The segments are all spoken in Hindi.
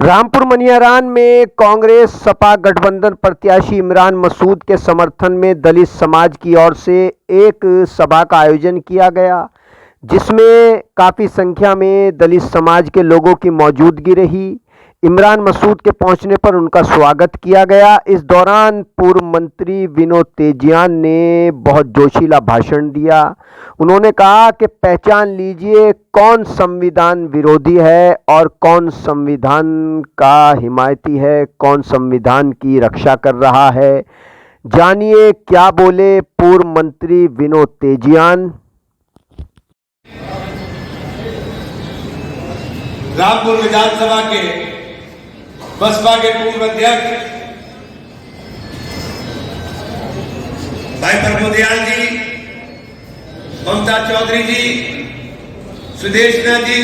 रामपुर मनियारान में कांग्रेस सपा गठबंधन प्रत्याशी इमरान मसूद के समर्थन में दलित समाज की ओर से एक सभा का आयोजन किया गया, जिसमें काफ़ी संख्या में दलित समाज के लोगों की मौजूदगी रही। इमरान मसूद के पहुंचने पर उनका स्वागत किया गया। इस दौरान पूर्व मंत्री विनोद तेजियान ने बहुत जोशीला भाषण दिया। उन्होंने कहा कि पहचान लीजिए कौन संविधान विरोधी है और कौन संविधान का हिमायती है, कौन संविधान की रक्षा कर रहा है। जानिए क्या बोले पूर्व मंत्री विनोद तेजियान। रामपुर विधानसभा के बसपा के पूर्व अध्यक्ष भाई प्रमोद दयाल जी, ममता चौधरी जी, सुदेश नाथ जी,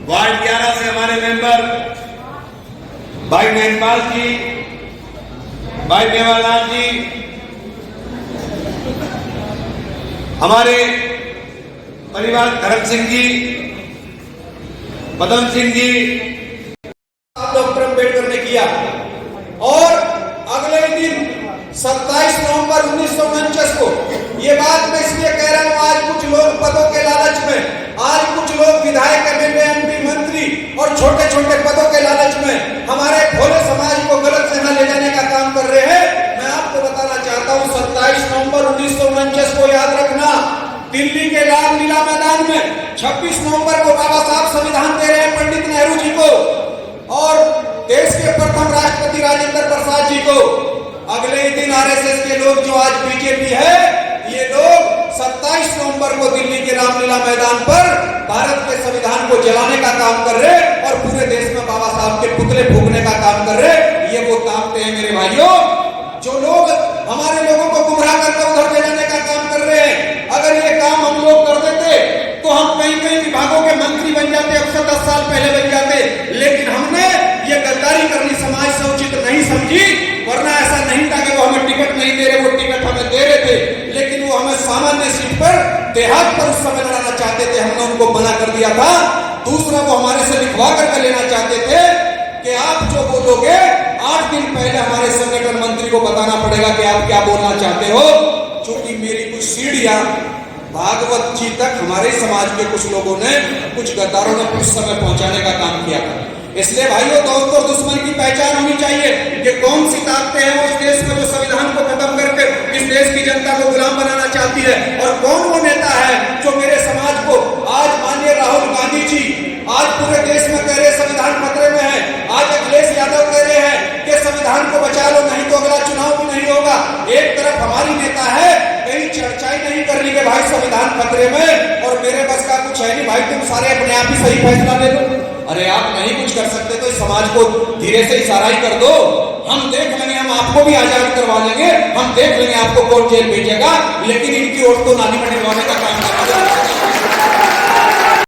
वार्ड 11 से हमारे मेंबर भाई मेहरपाल जी, भाई मेवालाल जी, हमारे परिवार धर्म सिंह जी, पदम सिंह जी, डॉक्टर अम्बेडकर ने किया। और अगले दिन 27 नवंबर 1949 को, ये बात मैं इसलिए कह रहा हूं, आज कुछ लोग पदों के लालच में, आज कुछ लोग विधायक, एमएलए, एमपी, मंत्री और छोटे छोटे पदों के लालच में हमारे भोले समाज को गलत जगह ले जाने का काम कर रहे हैं। मैं आपको बताना चाहता हूं, 27 नवंबर 1949 को याद रखना, दिल्ली के रामलीला मैदान में 26 नवंबर को बाबा साहब संविधान दे रहे हैं पंडित नेहरू जी को और देश के प्रथम राष्ट्रपति राजेंद्र प्रसाद जी को। अगले ही दिन आरएसएस के लोग, जो आज बीजेपी है, ये लोग 27 नवंबर को दिल्ली के रामलीला मैदान पर भारत के संविधान को जलाने का काम कर रहे और पूरे देश में बाबा साहब के पुतले फूकने का काम कर रहे। ये वो ताकते हैं मेरे भाइयों, जो लोग हमारे लोगों को गुमराह करके उधर ले जाने का काम कर रहे हैं। अगर ये काम हम लोग कर देते तो हम कई कई विभागों के मंत्री बन जाते, अब से 10 साल पहले बन जाते। लेकिन हमने ये गद्दारी करनी समाज से उचित नहीं समझी, वरना ऐसा नहीं था कि वो हमें टिकट नहीं दे रहे, वो टिकट हमें दे रहे थे, लेकिन वो हमें सामान्य सीट पर, देहात पर उस समय लड़ाना चाहते थे, हमने उनको मना कर दिया था। दूसरा, वो हमारे से लिखवा करके लेना चाहते थे कि आप जो बोलोगे 8 दिन पहले हमारे संगठन मंत्री को बताना पड़ेगा कि आप क्या बोलना चाहते हो। चूंकि मेरी कुछ सीढ़ियां भागवत जी तक हमारे समाज के कुछ लोगों ने, कुछ गद्दारों ने उस समय पहुंचाने का काम किया था। इसलिए भाइयों, दौर और दुश्मन की पहचान होनी चाहिए कि कौन सी ताकतें हैं उस देश में जो संविधान को खत्म करके इस देश की जनता को गुलाम बनाना चाहती है, और कौन वो नेता है जो मेरे समाज को, आज माननीय राहुल गांधी जी आज पूरे देश में कह रहे संविधान खतरे में है, आज अखिलेश यादव कह रहे हैं कि संविधान को बचा लो, नहीं तो अगला चुनाव भी नहीं होगा। एक तरफ हमारी नेता है, कहीं चर्चा ही नहीं कर रही कि भाई संविधान खतरे में और मेरे बस का कुछ है नहीं, भाई तुम सारे अपने आप ही सही फैसला ले लो। अरे आप नहीं कुछ कर सकते तो इस समाज को धीरे से इशारा ही कर दो, हम देख लेंगे, हम आपको भी आजाद करवा लेंगे, हम देख लेंगे आपको कौन जेल भेजेगा, लेकिन इनकी ओर तो नाली में ढलवाने का काम करेंगे।